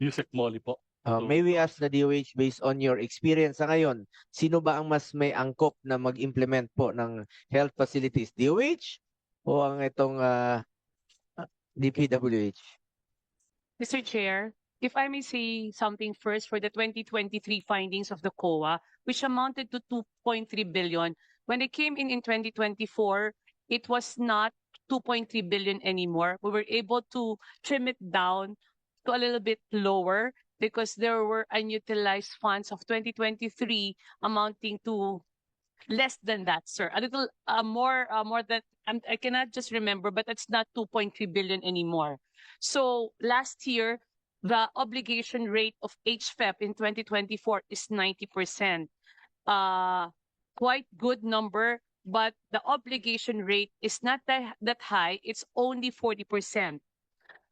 Yusek Molly po. May we ask the DOH based on your experience sa ngayon, sino ba ang mas may angkop na mag-implement po ng health facilities? DOH o ang itong DPWH? Mr. Chair, if I may say something first for the 2023 findings of the COA, which amounted to 2.3 billion. When it came in 2024, it was not 2.3 billion anymore. We were able to trim it down to a little bit lower because there were unutilized funds of 2023 amounting to less than that, sir. A little more than, I cannot just remember, but it's not 2.3 billion anymore. So last year, the obligation rate of HFEP in 2024 is 90%. Quite good number, but the obligation rate is not that high. It's only 40%.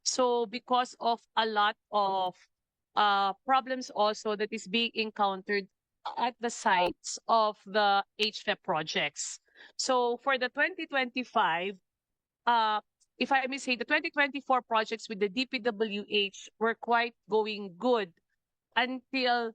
So because of a lot of problems also that is being encountered at the sites of the HFEP projects. So for the 2025, if I may say, the 2024 projects with the DPWH were quite going good until,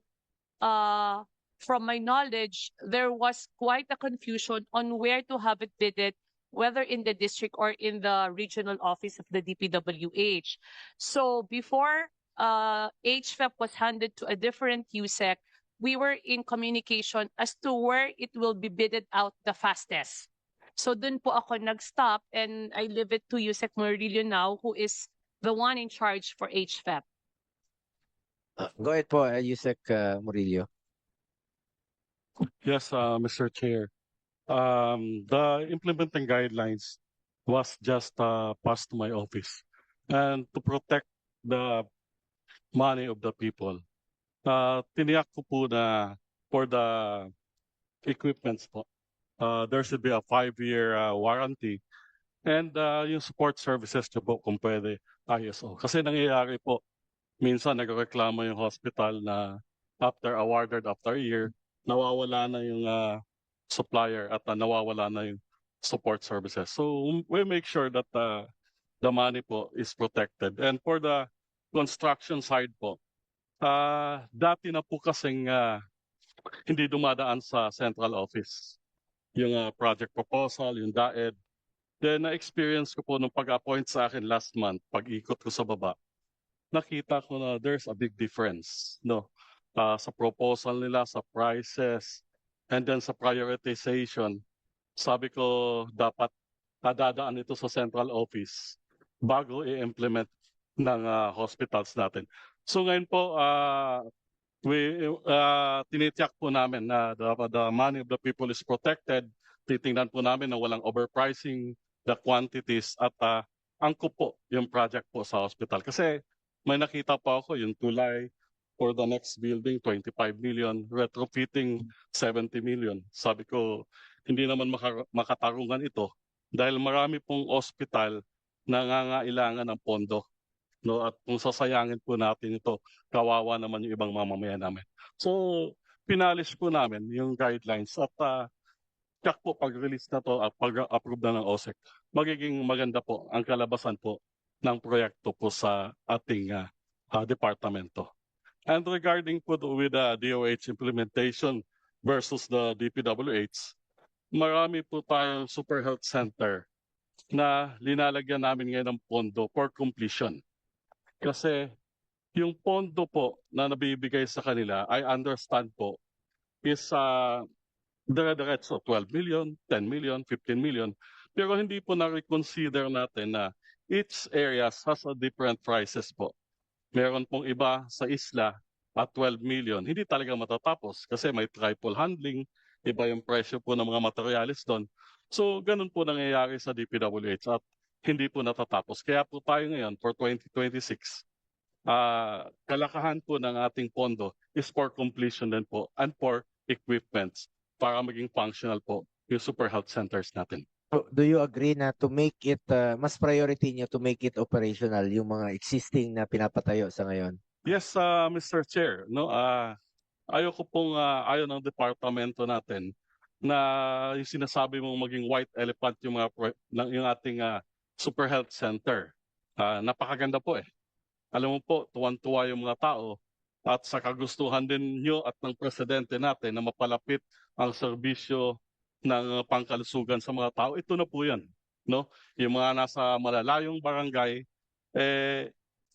from my knowledge, there was quite a confusion on where to have it bidded, whether in the district or in the regional office of the DPWH. So before HFEP was handed to a different USEC, we were in communication as to where it will be bidded out the fastest. So dun po ako nag-stop and I leave it to USEC Murillo now, who is the one in charge for HFEP. Go ahead po, Yusek Murillo. Yes, Mr. Chair. The implementing guidelines was just passed to my office. And to protect the money of the people, tiniyak ko po na for the equipments po, there should be a 5-year warranty. And yung support services nyo po kung pwede, ISO. Kasi nangyayari po, minsan nagreklamo yung hospital na after awarded after a year, nawawala na yung supplier at nawawala na yung support services. So we make sure that the money po is protected. And for the construction side po, dati na po kasing hindi dumadaan sa central office. Yung project proposal, yung DAED. Then na-experience ko po nung pag-appoint sa akin last month, pag-ikot ko sa baba, nakita ko na there's a big difference, no? Sa proposal nila, sa prices, and then sa prioritization. Sabi ko, dapat dadaan ito sa central office bago i-implement ng hospitals natin. So ngayon po, tinitiyak po namin na the money of the people is protected. Titingnan po namin na walang overpricing, the quantities, at angkop po yung project po sa hospital. Kasi may nakita pa ako yung tulay for the next building, 25 million, retrofitting 70 million. Sabi ko, hindi naman makatarungan ito dahil marami pong hospital na nangangailangan ng pondo. No, at kung sasayangin po natin ito, kawawa naman yung ibang mamamayan namin. So, pinalis po namin yung guidelines at check po pag-release na to at pag-approve na ng OSEC, magiging maganda po ang kalabasan po ng proyekto po sa ating departamento. And regarding po with the DOH implementation versus the DPWH, marami po tayong super health center na linalagyan namin ngayon ng pondo for completion. Kasi yung pondo po na nabibigay sa kanila, I understand po, is dire-diretso 12 million, 10 million, 15 million. Pero hindi po na-reconsider natin na each areas has a different prices po. Meron pong iba sa isla at 12 million. Hindi talaga matatapos kasi may triple handling, iba yung presyo po ng mga materialis doon. So ganun po nangyayari sa DPWH at hindi po natatapos. Kaya po tayo ngayon for 2026, kalakahan po ng ating pondo is for completion din po and for equipments para maging functional po yung super health centers natin. Do you agree na to make it, mas priority niyo to make it operational yung mga existing na pinapatayo sa ngayon? Yes, Mr. Chair. No, ayoko pong ayaw ng departamento natin na yung sinasabi mong maging white elephant yung ating super health center. Napakaganda po eh. alam mo po, tuwan-tuwa yung mga tao at sa kagustuhan din nyo at ng presidente natin na mapalapit ang serbisyo ng pangkalusugan sa mga tao, ito na po yan. No? Yung mga nasa malalayong barangay,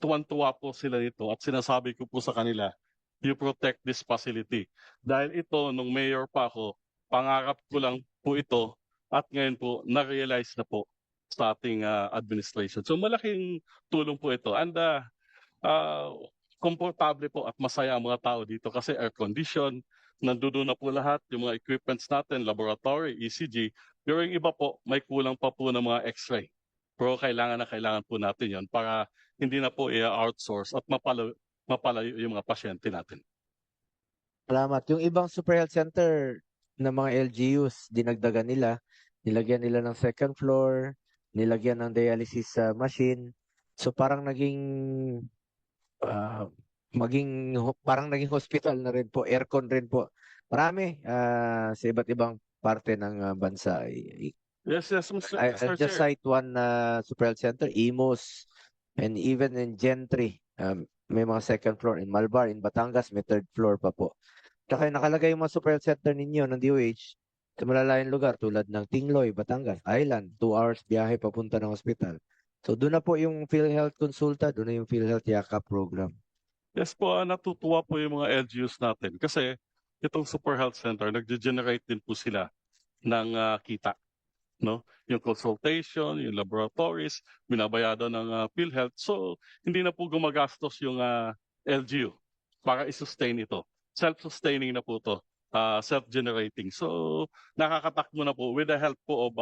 tuwan-tuwa po sila nito at sinasabi ko po sa kanila, you protect this facility. Dahil ito, nung mayor pa ako, pangarap ko lang po ito at ngayon po, na-realize na po sa ating administration. So malaking tulong po ito. And komportable po at masaya ang mga tao dito kasi air condition, nandoon na po lahat, yung mga equipments natin, laboratory, ECG. Pero yung iba po, may kulang pa po ng mga x-ray. Pero kailangan na kailangan po natin yon para hindi na po i-outsource at mapalayo yung mga pasyente natin. Salamat. Yung ibang super health center ng mga LGUs, dinagdagan nila, nilagyan nila ng second floor, nilagyan ng dialysis machine. So parang ah, parang naging hospital na rin po, aircon rin po. Marami sa iba't ibang parte ng bansa. Yes, Mr. I'll just Chair. cite one super health center, Imus, and even in Gentry, may mga second floor. In Malbar, in Batangas, may third floor pa po. Tsaka yung nakalagay yung mga super health center ninyo ng DOH sa malalayong lugar tulad ng Tingloy, Batangas, Island, 2 hours biyahe papunta ng ospital. So doon na po yung PhilHealth Consulta, doon na yung PhilHealth Yakap program. Yes po, natutuwa po yung mga LGUs natin kasi itong Super Health Center, nag-generate din po sila ng kita. No? Yung consultation, yung laboratories, binabayado ng PhilHealth. So, hindi na po gumagastos yung LGU para i-sustain ito. Self-sustaining na po to. Self-generating. So, nakakatakbo na po with the help po of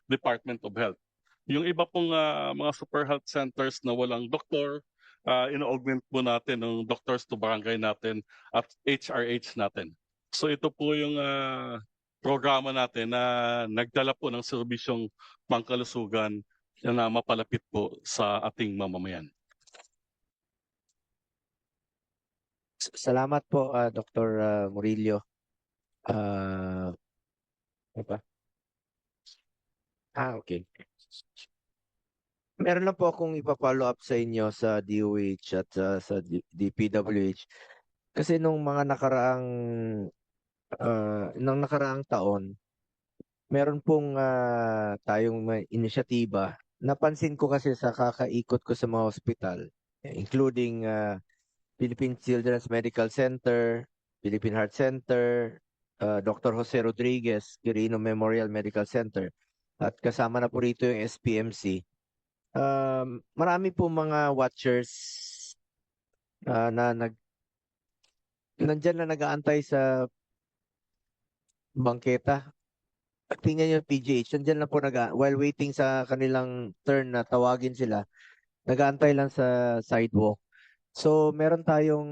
Department of Health. Yung iba pong mga super health centers na walang doktor, ino-augment po natin ng doctors to barangay natin at HRH natin. So ito po yung programa natin na nagdala po ng serbisyong pangkalusugan na mapalapit po sa ating mamamayan. Salamat po, Dr. Murillo. Ano pa? Okay. Meron lang po akong ipa-follow up sa inyo sa DOH at sa DPWH. Kasi nung nakaraang taon, meron pong tayong may inisyatiba. Napansin ko kasi sa kakaikot ko sa mga hospital, including Philippine Children's Medical Center, Philippine Heart Center, Dr. Jose Rodriguez, Quirino Memorial Medical Center, at kasama na po rito yung SPMC. Marami po mga watchers na nandyan na nag-aantay sa bangketa. Tingnan nyo PGH, nandyan na po while waiting sa kanilang turn na tawagin sila, nag-aantay lang sa sidewalk. So, meron tayong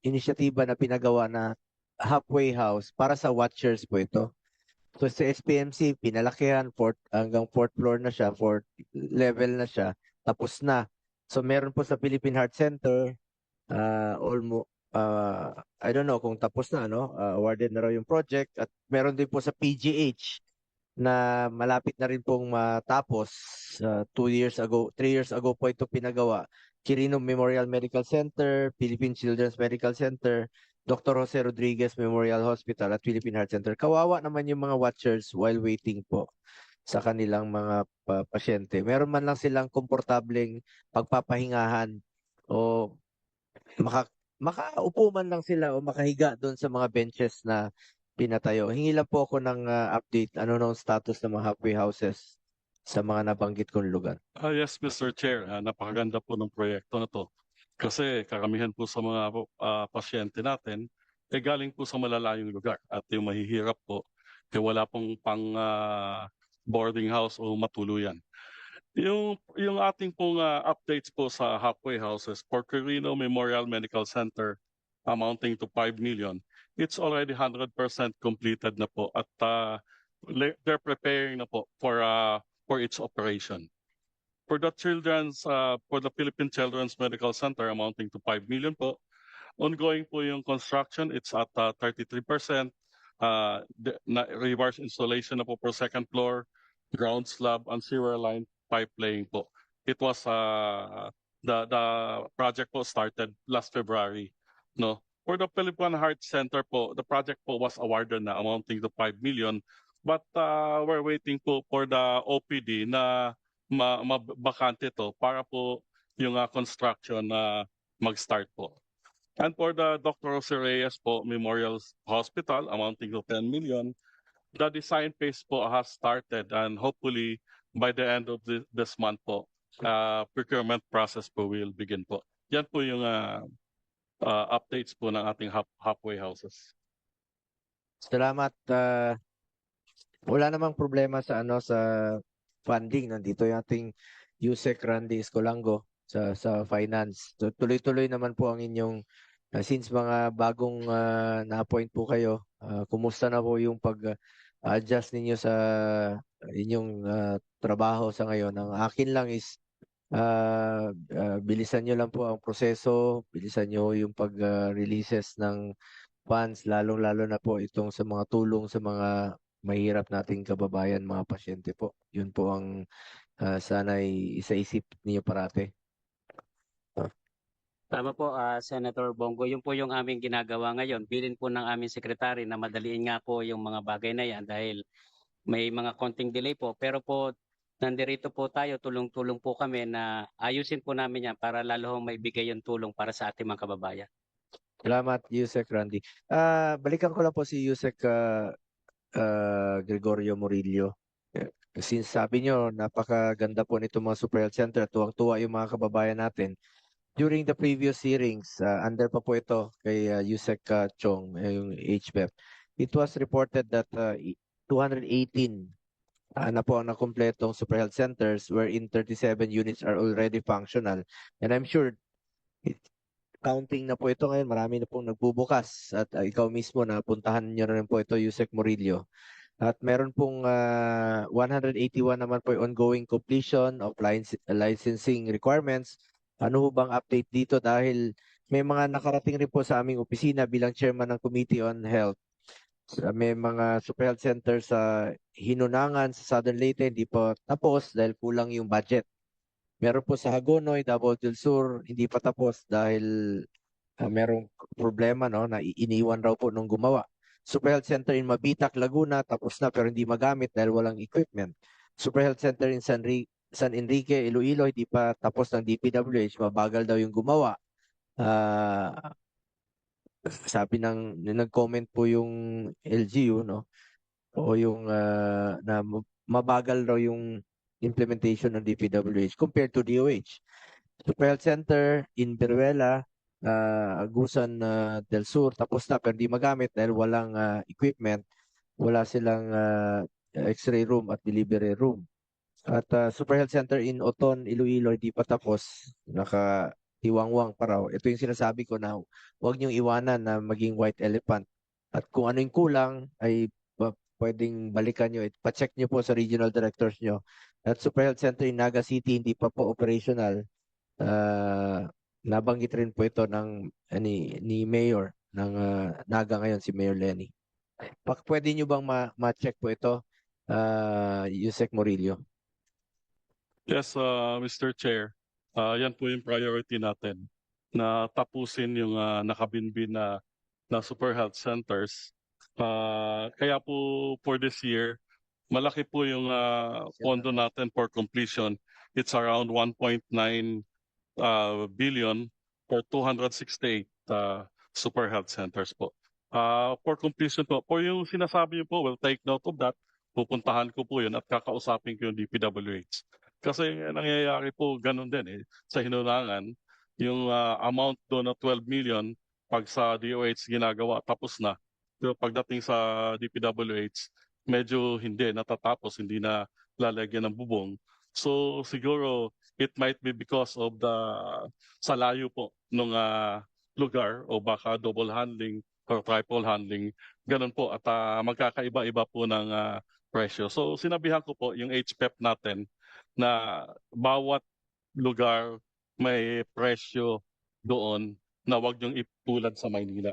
inisyatiba na pinagawa na halfway house para sa watchers po ito. So, sa SPMC, pinalakihan, hanggang 4th floor na siya, 4th level na siya, tapos na. So, meron po sa Philippine Heart Center, I don't know kung tapos na, awarded na raw yung project. At meron din po sa PGH na malapit na rin pong matapos. 3 years ago po ito pinagawa. Quirino Memorial Medical Center, Philippine Children's Medical Center, Dr. Jose Rodriguez Memorial Hospital at Philippine Heart Center. Kawawa naman yung mga watchers while waiting po sa kanilang mga pasyente. Meron man lang silang komportableng pagpapahingahan o makaupo man lang sila o makahiga doon sa mga benches na pinatayo. Hingi lang po ako ng update, ano nung status ng mga halfway houses sa mga nabanggit kong lugar. Yes, Mr. Chair. Napakaganda po ng proyekto na to. Kasi karamihan po sa mga pasyente natin, galing po sa malalayong lugar. At yung mahihirap po, wala pong pang boarding house o matuluyan. Yung ating pong updates po sa halfway houses for Quirino Memorial Medical Center amounting to 5 million, it's already 100% completed na po at they're preparing na po for its operation. For the Philippine Children's Medical Center amounting to 5 million po, ongoing po yung construction, it's at 33%. Reverse installation na po for second floor, ground slab, and sewer line pipe laying po. It was the project po started last February, no? For the Philippine Heart Center po, the project po was awarded na amounting to 5 million. But we're waiting po for the OPD na mabakante to para po yung construction na mag-start po. And for the Dr. Jose Reyes po Memorial Hospital amounting to 10 million, the design phase po has started and hopefully by the end of this month po, procurement process po will begin po. Yan po yung updates po ng ating halfway houses. Salamat. Wala namang problema sa sa funding. Nandito yung ating Yusek Randy Escolango sa finance. Tuloy-tuloy naman po ang inyong since mga bagong na-appoint po kayo. Kumusta na po yung pag-adjust ninyo sa inyong trabaho sa ngayon? Ang akin lang is bilisan nyo lang po ang proseso, bilisan nyo yung pag-releases ng funds, lalong-lalo na po itong sa mga tulong sa mga mahirap nating kababayan, mga pasyente po. Yun po ang sana'y isa-isip niyo parate. Tama po, Senator Bongo. Yun po yung aming ginagawa ngayon. Bilin po ng aming sekretary na madaliin nga po yung mga bagay na yan dahil may mga konting delay po. Pero po, nandirito po tayo, tulong-tulong po kami na ayusin po namin yan para lalo hong maibigay yung tulong para sa ating mga kababayan. Salamat, Yusek Randy. Balikan ko lang po si Yusek Gregorio Murillo. Since sabi nyo, napakaganda po nito mga Super Health Center, tuwang-tuwa yung mga kababayan natin. During the previous hearings, under pa po ito kay Yusek Chong, yung HBEP, it was reported that 218 na po ang nakumpletong Super Health Centers wherein 37 units are already functional. And I'm sure, counting na po ito ngayon, marami na pong nagbubukas at ikaw mismo na puntahan nyo na rin po ito, Yusek Murillo. At meron pong 181 naman po yung ongoing completion of licensing requirements. Ano ho bang update dito dahil may mga nakarating rin po sa aming opisina bilang chairman ng Committee on Health. May mga Super Health Centers sa Hinunangan, sa Southern Leyte, hindi pa tapos dahil kulang yung budget. Meron po sa Hagonoy, Davao del Sur, hindi pa tapos dahil merong problema na iniwan raw po nung gumawa. Super Health Center in Mabitac, Laguna, tapos na pero hindi magamit dahil walang equipment. Super Health Center in San Enrique, Iloilo, hindi pa tapos ng DPWH, mabagal daw yung gumawa. Sabi nag-comment po yung LGU, o yung na mabagal raw yung implementation ng DPWH compared to DOH. Super Health Center in Beruela, Agusan del Sur, tapos na pero hindi magamit dahil walang equipment, wala silang x-ray room at delivery room. At Super Health Center in Oton, Iloilo, hindi pa tapos, nakatiwangwang pa raw. Ito yung sinasabi ko na huwag niyong iwanan na maging white elephant. At kung ano yung kulang ay pwedeng balikan nyo, pa-check nyo po sa regional directors nyo. At Super Health Center in Naga City, hindi pa po operational. Nabanggit rin po ito ni Mayor ng Naga ngayon, si Mayor Lenny. Pwede nyo bang ma-check po ito, Yusek Murillo? Yes, Mr. Chair. Yan po yung priority natin na tapusin yung nakabinbin na Super Health Centers. Kaya po for this year, malaki po yung pondo natin for completion. It's around 1.9 billion for 268 Super Health Centers po. For completion po, for yung sinasabi niyo po, we'll take note of that. Pupuntahan ko po yun at kakausapin ko yung DPWH. Kasi nangyayari po ganun din sa Hinunangan, yung amount doon na 12 million, pag sa DOH ginagawa, tapos na. Pero pagdating sa DPWH, medyo hindi natatapos, hindi na lalagyan ng bubong. So siguro it might be because of sa layo po nung lugar o baka double handling or triple handling. Ganun po at magkakaiba-iba po ng presyo. So sinabihan ko po yung HPEP natin na bawat lugar may presyo doon na wag yung itulad sa Maynila.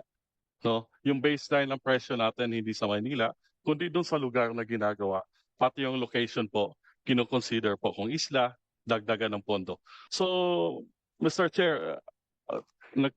No? Yung baseline ng presyo natin hindi sa Maynila, kundi doon sa lugar na ginagawa. Pati yung location po, kino-consider po kung isla, dagdagan ng pondo. So, Mr. Chair, nag-take